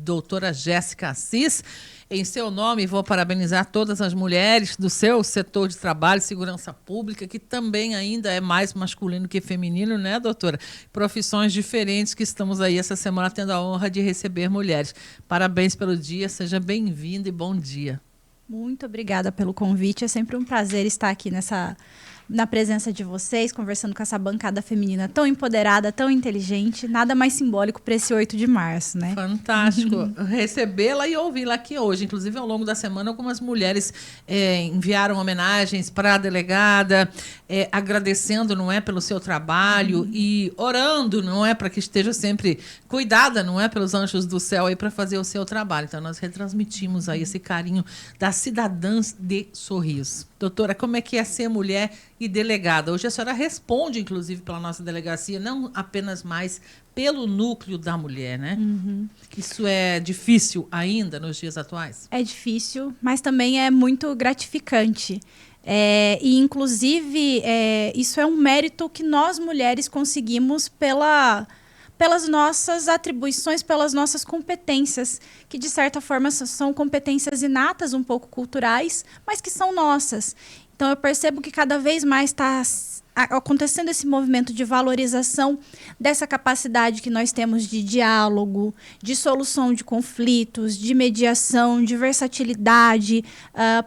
Doutora Jéssica Assis. Em seu nome, vou parabenizar todas as mulheres do seu setor de trabalho e segurança pública, que também ainda é mais masculino que feminino, né, doutora? Profissões diferentes que estamos aí essa semana tendo a honra de receber mulheres. Parabéns pelo dia, seja bem-vinda e bom dia. Muito obrigada pelo convite, é sempre um prazer estar aqui na presença de vocês, conversando com essa bancada feminina tão empoderada, tão inteligente, nada mais simbólico para esse 8 de março, né? Fantástico recebê-la e ouvi-la aqui hoje. Inclusive, ao longo da semana, algumas mulheres enviaram homenagens para a delegada, agradecendo, não é, pelo seu trabalho e orando, não é, para que esteja sempre cuidada, não é, pelos anjos do céu aí para fazer o seu trabalho. Então, nós retransmitimos aí esse carinho das cidadãs de Sorriso. Doutora, como é que é ser mulher e delegada? Hoje a senhora responde, inclusive, pela nossa delegacia, não apenas mais pelo núcleo da mulher, né? Isso é difícil ainda nos dias atuais? É difícil, mas também é muito gratificante. E, inclusive, isso é um mérito que nós, mulheres, conseguimos pelas nossas atribuições, pelas nossas competências, que de certa forma são competências inatas, um pouco culturais, mas que são nossas. Então eu percebo que cada vez mais está acontecendo esse movimento de valorização dessa capacidade que nós temos de diálogo, de solução de conflitos, de mediação, de versatilidade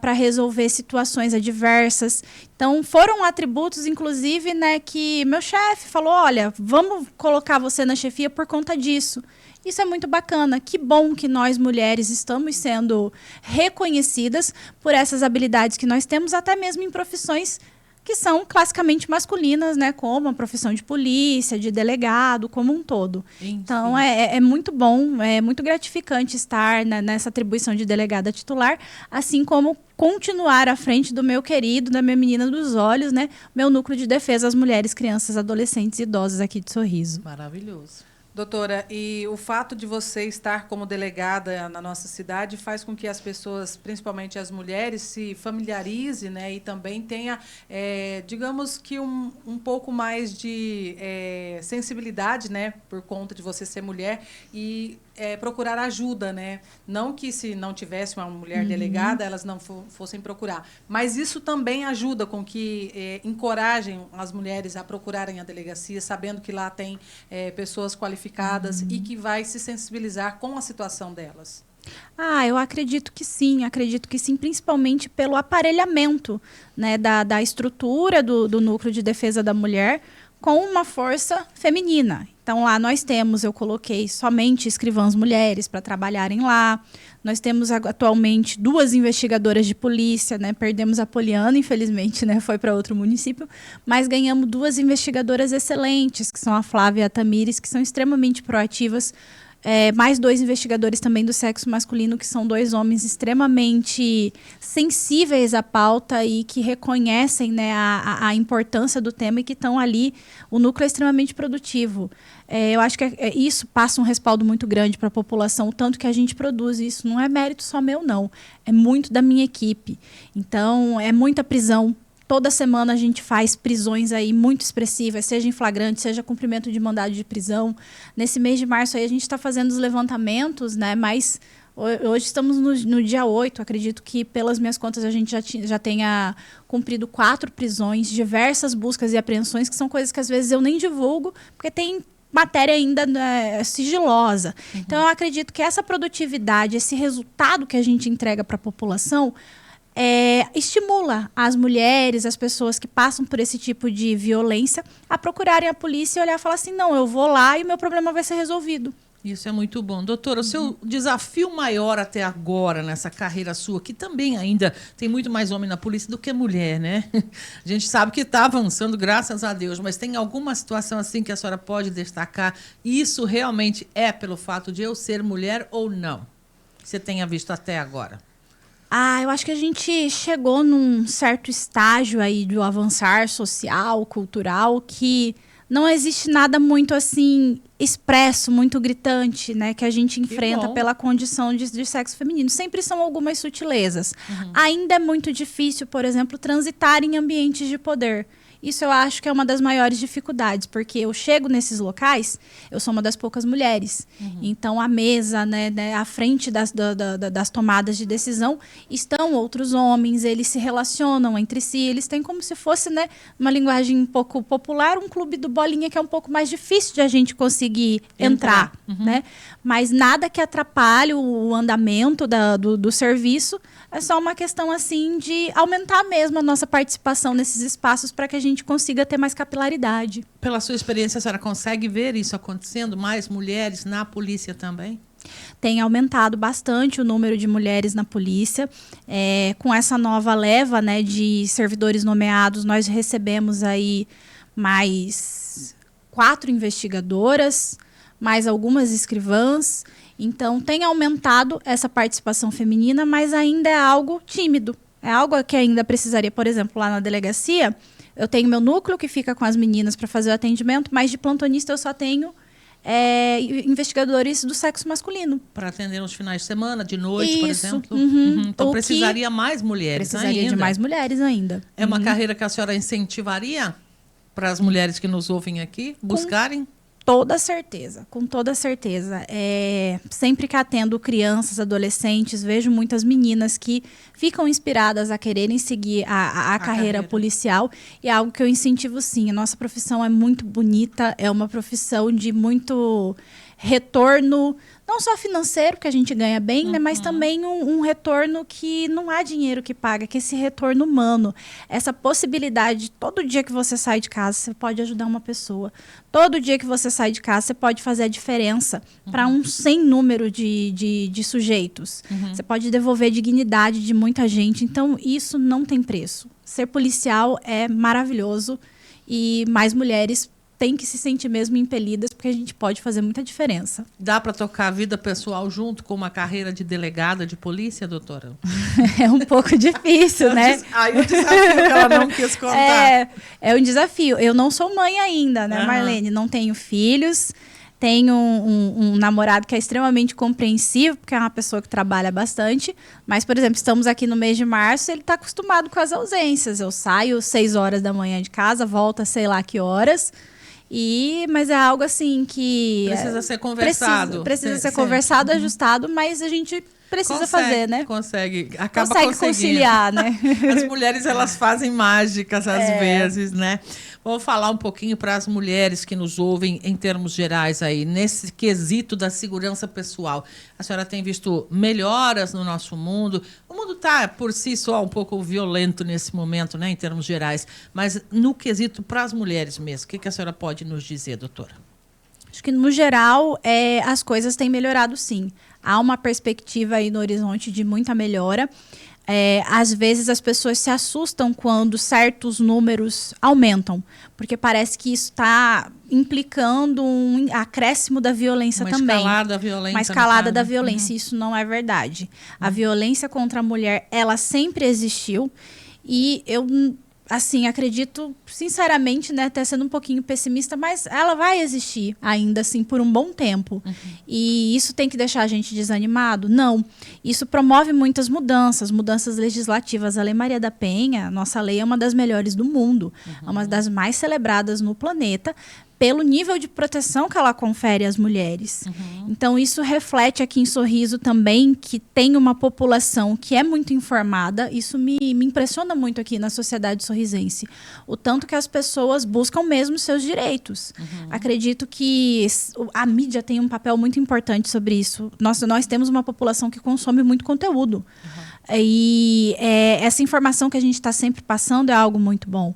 para resolver situações adversas. Então, foram atributos, inclusive, né, que meu chefe falou, olha, vamos colocar você na chefia por conta disso. Isso é muito bacana. Que bom que nós, mulheres, estamos sendo reconhecidas por essas habilidades que nós temos, até mesmo em profissões que são classicamente masculinas, né, como a profissão de polícia, de delegado, como um todo. Então, é muito bom, é muito gratificante estar nessa atribuição de delegada titular, assim como continuar à frente do meu querido, da minha menina dos olhos, né, meu núcleo de defesa às mulheres, crianças, adolescentes e idosos aqui de Sorriso. Maravilhoso. Doutora, e o fato de você estar como delegada na nossa cidade faz com que as pessoas, principalmente as mulheres, se familiarizem, né, e também tenha, digamos que um pouco mais de sensibilidade, né, por conta de você ser mulher e procurar ajuda, né? Não que se não tivesse uma mulher delegada, elas não fossem procurar. Mas isso também ajuda com que encorajem as mulheres a procurarem a delegacia, sabendo que lá tem pessoas qualificadas e que vai se sensibilizar com a situação delas. Eu acredito que sim, principalmente pelo aparelhamento, né, da estrutura do núcleo de defesa da mulher com uma força feminina. Então, lá eu coloquei somente escrivãs mulheres para trabalharem lá. Nós temos atualmente 2 investigadoras de polícia, né? Perdemos a Poliana, infelizmente, né? Foi para outro município, mas ganhamos 2 investigadoras excelentes, que são a Flávia e a Tamires, que são extremamente proativas. Mais 2 investigadores também do sexo masculino, que são 2 homens extremamente sensíveis à pauta e que reconhecem, né, a importância do tema e que estão ali. O núcleo é extremamente produtivo. Eu acho que isso passa um respaldo muito grande para a população, o tanto que a gente produz. Isso não é mérito só meu, não. É muito da minha equipe. Então, é muita prisão. Toda semana a gente faz prisões aí muito expressivas, seja em flagrante, seja cumprimento de mandado de prisão. Nesse mês de março aí a gente está fazendo os levantamentos, né? Mas hoje estamos no dia 8, acredito que pelas minhas contas a gente já tenha cumprido 4 prisões, diversas buscas e apreensões, que são coisas que às vezes eu nem divulgo, porque tem matéria ainda sigilosa. Então eu acredito que essa produtividade, esse resultado que a gente entrega para a população, estimula as mulheres, as pessoas que passam por esse tipo de violência a procurarem a polícia e olhar e falar assim, não, eu vou lá e o meu problema vai ser resolvido. Isso é muito bom. Doutora, o seu desafio maior até agora nessa carreira sua, que também ainda tem muito mais homem na polícia do que mulher, né? A gente sabe que está avançando, graças a Deus, mas tem alguma situação assim que a senhora pode destacar? E isso realmente é pelo fato de eu ser mulher ou não? Que você tenha visto até agora? Eu acho que a gente chegou num certo estágio aí do avançar social, cultural, que não existe nada muito assim expresso, muito gritante, né, que a gente enfrenta pela condição de sexo feminino. Sempre são algumas sutilezas. Ainda é muito difícil, por exemplo, transitar em ambientes de poder. Isso eu acho que é uma das maiores dificuldades, porque eu chego nesses locais, eu sou uma das poucas mulheres. Então, a mesa, né, à frente das tomadas de decisão, estão outros homens, eles se relacionam entre si, eles têm como se fosse, né, uma linguagem um pouco popular, um clube do bolinha que é um pouco mais difícil de a gente conseguir entrar. Né? Mas nada que atrapalhe o andamento do serviço, é só uma questão assim de aumentar mesmo a nossa participação nesses espaços para que a gente consiga ter mais capilaridade. Pela sua experiência, a senhora consegue ver isso acontecendo? Mais mulheres na polícia também? Tem aumentado bastante o número de mulheres na polícia. Com essa nova leva, né, de servidores nomeados, nós recebemos aí mais 4 investigadoras, mais algumas escrivãs. Então, tem aumentado essa participação feminina, mas ainda é algo tímido. É algo que ainda precisaria, por exemplo, lá na delegacia, eu tenho meu núcleo que fica com as meninas para fazer o atendimento, mas de plantonista eu só tenho investigadores do sexo masculino. Para atender nos finais de semana, de noite, por Isso. exemplo? Então, O precisaria mais mulheres Precisaria ainda. de mais mulheres ainda. É uma carreira que a senhora incentivaria para as mulheres que nos ouvem aqui buscarem? Toda certeza, com toda certeza. Sempre que atendo crianças, adolescentes, vejo muitas meninas que ficam inspiradas a quererem seguir a carreira policial. E é algo que eu incentivo sim. A nossa profissão é muito bonita, é uma profissão de muito retorno, não só financeiro, que a gente ganha bem, né, mas também um retorno que não há dinheiro que paga, que é esse retorno humano. Essa possibilidade, todo dia que você sai de casa, você pode ajudar uma pessoa. Todo dia que você sai de casa, você pode fazer a diferença para um sem número de sujeitos. Você pode devolver dignidade de muita gente. Então, isso não tem preço. Ser policial é maravilhoso e mais mulheres têm que se sentir mesmo impelidas, porque a gente pode fazer muita diferença. Dá para tocar a vida pessoal junto com uma carreira de delegada de polícia, doutora? É um pouco difícil, né? Aí o desafio que ela não quis contar. É um desafio. Eu não sou mãe ainda, né, Marlene? Não tenho filhos. Tenho um namorado que é extremamente compreensivo, porque é uma pessoa que trabalha bastante. Mas, por exemplo, estamos aqui no mês de março, ele está acostumado com as ausências. Eu saio 6 horas da manhã de casa, volto a sei lá que horas. Mas é algo assim que... Precisa ser conversado. Precisa ser conversado, ajustado, mas a gente precisa fazer, né? Consegue conciliar, né? As mulheres, elas fazem mágicas às vezes, né? Vou falar um pouquinho para as mulheres que nos ouvem em termos gerais aí, nesse quesito da segurança pessoal. A senhora tem visto melhoras no nosso mundo. O mundo está, por si só, um pouco violento nesse momento, né, em termos gerais. Mas no quesito para as mulheres mesmo, o que a senhora pode nos dizer, doutora? Acho que, no geral, as coisas têm melhorado, sim. Há uma perspectiva aí no horizonte de muita melhora. Às vezes as pessoas se assustam quando certos números aumentam, porque parece que isso está implicando um acréscimo da violência também. Uma escalada da violência. Isso não é verdade. A violência contra a mulher, ela sempre existiu, e eu... assim, acredito, sinceramente, né, até sendo um pouquinho pessimista, mas ela vai existir ainda assim por um bom tempo. E isso tem que deixar a gente desanimado? Não. Isso promove muitas mudanças legislativas. A Lei Maria da Penha, nossa lei é uma das melhores do mundo, é uma das mais celebradas no planeta, pelo nível de proteção que ela confere às mulheres. Então, isso reflete aqui em Sorriso também, que tem uma população que é muito informada. Isso me impressiona muito aqui na sociedade sorrisense. O tanto que as pessoas buscam mesmo seus direitos. Acredito que a mídia tem um papel muito importante sobre isso. Nós temos uma população que consome muito conteúdo. E essa informação que a gente está sempre passando é algo muito bom.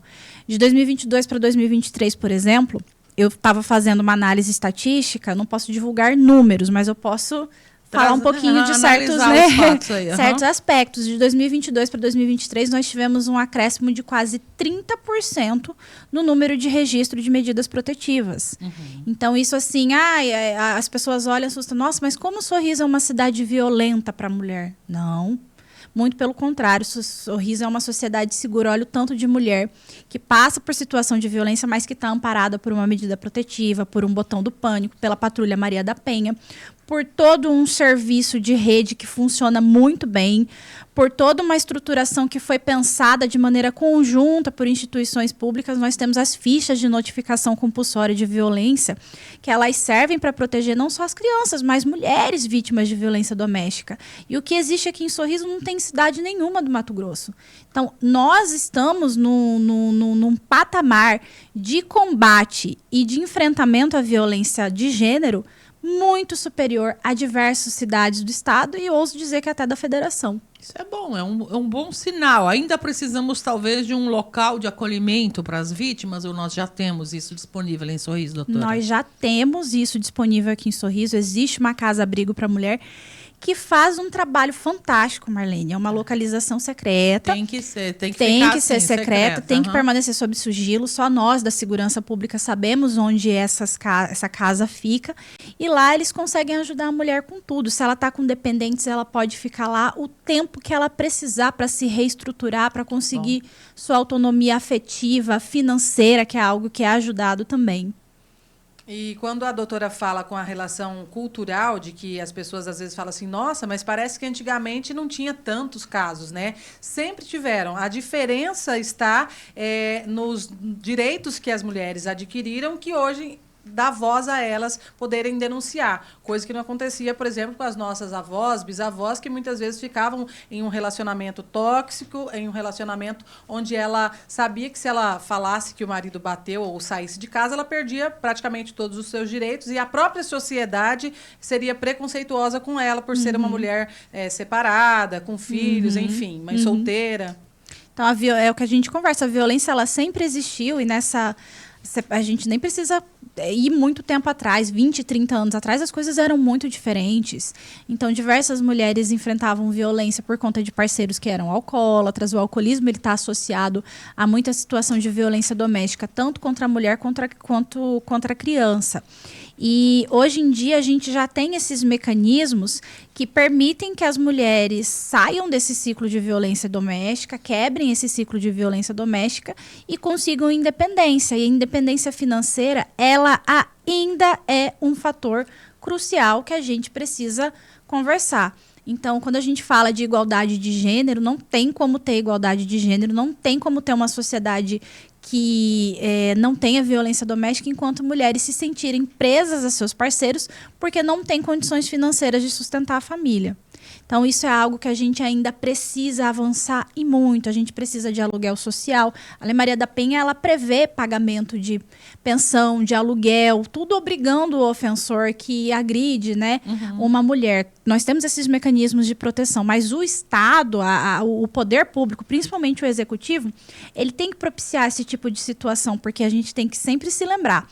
De 2022 para 2023, por exemplo... eu estava fazendo uma análise estatística, não posso divulgar números, mas eu posso falar um pouquinho de certos aspectos. De 2022 para 2023, nós tivemos um acréscimo de quase 30% no número de registro de medidas protetivas. Então, isso assim, as pessoas olham e assustam. Nossa, mas como Sorriso é uma cidade violenta para a mulher? Não. Muito pelo contrário, Sorriso é uma sociedade segura. Olha o tanto de mulher que passa por situação de violência, mas que está amparada por uma medida protetiva, por um botão do pânico, pela Patrulha Maria da Penha, por todo um serviço de rede que funciona muito bem, por toda uma estruturação que foi pensada de maneira conjunta por instituições públicas. Nós temos as fichas de notificação compulsória de violência, que elas servem para proteger não só as crianças, mas mulheres vítimas de violência doméstica. E o que existe aqui em Sorriso não tem cidade nenhuma do Mato Grosso. Então, nós estamos num patamar de combate e de enfrentamento à violência de gênero muito superior a diversas cidades do estado e ouso dizer que até da federação. Isso é bom, é um bom sinal. Ainda precisamos, talvez, de um local de acolhimento para as vítimas, ou nós já temos isso disponível em Sorriso, doutora? Nós já temos isso disponível aqui em Sorriso. Existe uma casa-abrigo para mulher que faz um trabalho fantástico, Marlene. É uma localização secreta. Tem que ser, tem que Tem ficar que ser assim, secreta, tem que aham. permanecer sob sigilo. Só nós, da segurança pública, sabemos onde essa casa fica. E lá eles conseguem ajudar a mulher com tudo. Se ela está com dependentes, ela pode ficar lá o tempo que ela precisar para se reestruturar, para conseguir sua autonomia afetiva, financeira, que é algo que é ajudado também. E quando a doutora fala com a relação cultural, de que as pessoas às vezes falam assim, nossa, mas parece que antigamente não tinha tantos casos, né? Sempre tiveram. A diferença está nos direitos que as mulheres adquiriram, que hoje dá voz a elas poderem denunciar. Coisa que não acontecia, por exemplo, com as nossas avós, bisavós, que muitas vezes ficavam em um relacionamento tóxico, em um relacionamento onde ela sabia que se ela falasse que o marido bateu ou saísse de casa, ela perdia praticamente todos os seus direitos e a própria sociedade seria preconceituosa com ela por ser uma mulher separada, com filhos, enfim, mãe solteira. Então, é o que a gente conversa. A violência, ela sempre existiu e a gente nem precisa ir muito tempo atrás, 20, 30 anos atrás, as coisas eram muito diferentes. Então, diversas mulheres enfrentavam violência por conta de parceiros que eram alcoólatras. O alcoolismo está associado a muita situação de violência doméstica, tanto contra a mulher quanto contra a criança. E hoje em dia a gente já tem esses mecanismos que permitem que as mulheres saiam desse ciclo de violência doméstica, quebrem esse ciclo de violência doméstica e consigam independência. E a independência financeira, ela ainda é um fator crucial que a gente precisa conversar. Então, quando a gente fala de igualdade de gênero, não tem como ter igualdade de gênero, não tem como ter uma sociedade que não tenha violência doméstica enquanto mulheres se sentirem presas a seus parceiros porque não têm condições financeiras de sustentar a família. Então, isso é algo que a gente ainda precisa avançar e muito. A gente precisa de aluguel social. A Lei Maria da Penha, ela prevê pagamento de pensão, de aluguel, tudo obrigando o ofensor que agride, né, uma mulher. Nós temos esses mecanismos de proteção, mas o Estado, o poder público, principalmente o executivo, ele tem que propiciar esse tipo de situação, porque a gente tem que sempre se lembrar.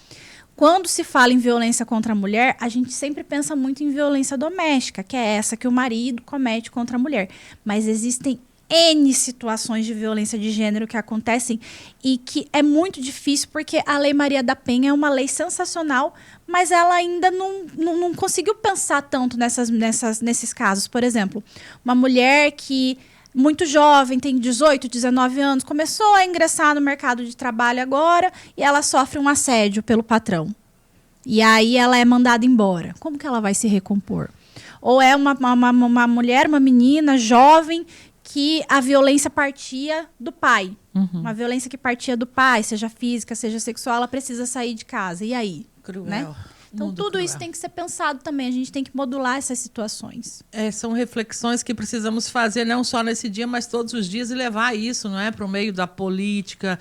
Quando se fala em violência contra a mulher, a gente sempre pensa muito em violência doméstica, que é essa que o marido comete contra a mulher. Mas existem N situações de violência de gênero que acontecem e que é muito difícil, porque a Lei Maria da Penha é uma lei sensacional, mas ela ainda não conseguiu pensar tanto nesses casos. Por exemplo, uma mulher que muito jovem, tem 18, 19 anos, começou a ingressar no mercado de trabalho agora e ela sofre um assédio pelo patrão. E aí ela é mandada embora. Como que ela vai se recompor? Ou é uma mulher, uma menina jovem que a violência partia do pai. Uma violência que partia do pai, seja física, seja sexual, ela precisa sair de casa. E aí? Cruel. Né? Então, tudo isso tem que ser pensado também. A gente tem que modular essas situações. São reflexões que precisamos fazer não só nesse dia, mas todos os dias e levar isso, não é, para o meio da política,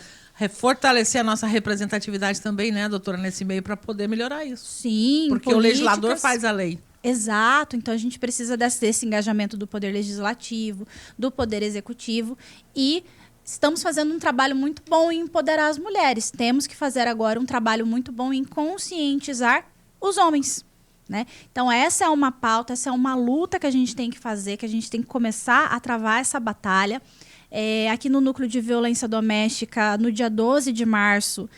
fortalecer a nossa representatividade também, né, doutora, nesse meio, para poder melhorar isso. Sim. Porque o legislador faz a lei. Exato. Então, a gente precisa desse engajamento do Poder Legislativo, do Poder Executivo e estamos fazendo um trabalho muito bom em empoderar as mulheres. Temos que fazer agora um trabalho muito bom em conscientizar os homens, né? Então, essa é uma pauta, essa é uma luta que a gente tem que fazer, que a gente tem que começar a travar essa batalha. Aqui no Núcleo de Violência Doméstica, no dia 12 de março,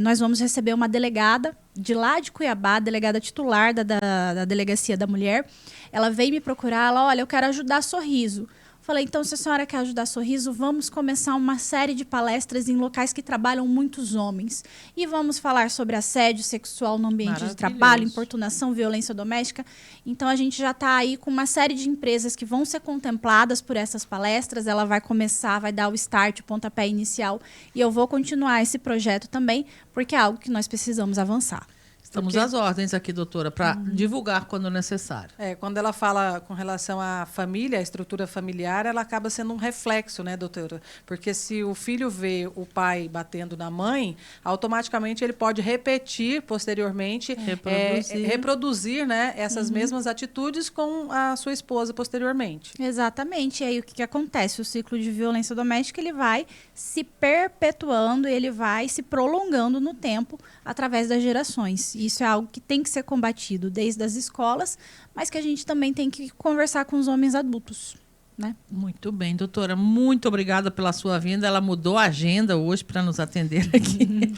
nós vamos receber uma delegada de lá de Cuiabá, delegada titular da Delegacia da Mulher. Ela veio me procurar, olha, eu quero ajudar Sorriso. Falei, então, se a senhora quer ajudar Sorriso, vamos começar uma série de palestras em locais que trabalham muitos homens. E vamos falar sobre assédio sexual no ambiente de trabalho, importunação, violência doméstica. Então, a gente já está aí com uma série de empresas que vão ser contempladas por essas palestras. Ela vai começar, vai dar o start, o pontapé inicial. E eu vou continuar esse projeto também, porque é algo que nós precisamos avançar. Estamos às ordens aqui, doutora, para divulgar quando necessário. Quando ela fala com relação à família, à estrutura familiar, ela acaba sendo um reflexo, né, doutora? Porque se o filho vê o pai batendo na mãe, automaticamente ele pode repetir posteriormente, reproduzir, né, essas mesmas atitudes com a sua esposa posteriormente. Exatamente. E aí o que acontece? O ciclo de violência doméstica ele vai se perpetuando, ele vai se prolongando no tempo através das gerações. Isso é algo que tem que ser combatido desde as escolas, mas que a gente também tem que conversar com os homens adultos, né? Muito bem, doutora. Muito obrigada pela sua vinda. Ela mudou a agenda hoje para nos atender aqui.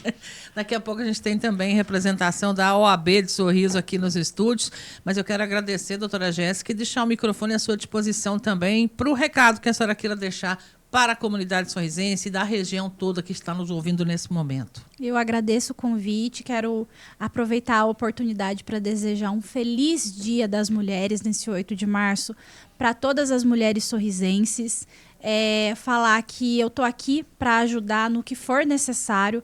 Daqui a pouco a gente tem também representação da OAB de Sorriso aqui nos estúdios, mas eu quero agradecer, doutora Jéssica, e deixar o microfone à sua disposição também para o recado que a senhora queira deixar para a comunidade sorrisense e da região toda que está nos ouvindo nesse momento. Eu agradeço o convite, quero aproveitar a oportunidade para desejar um feliz Dia das Mulheres nesse 8 de março para todas as mulheres sorrisenses, falar que eu estou aqui para ajudar no que for necessário.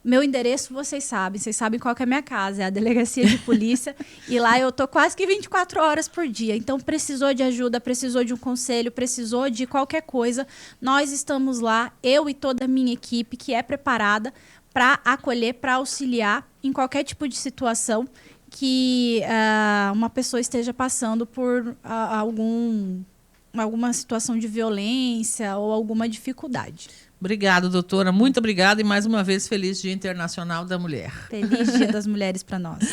Meu endereço vocês sabem qual que é a minha casa, é a delegacia de polícia, e lá eu tô quase que 24 horas por dia. Então, precisou de ajuda, precisou de um conselho, precisou de qualquer coisa, nós estamos lá, eu e toda a minha equipe, que é preparada para acolher, para auxiliar em qualquer tipo de situação que uma pessoa esteja passando por alguma situação de violência ou alguma dificuldade. Obrigado, doutora. Muito obrigada e mais uma vez feliz Dia Internacional da Mulher. Feliz Dia das Mulheres para nós.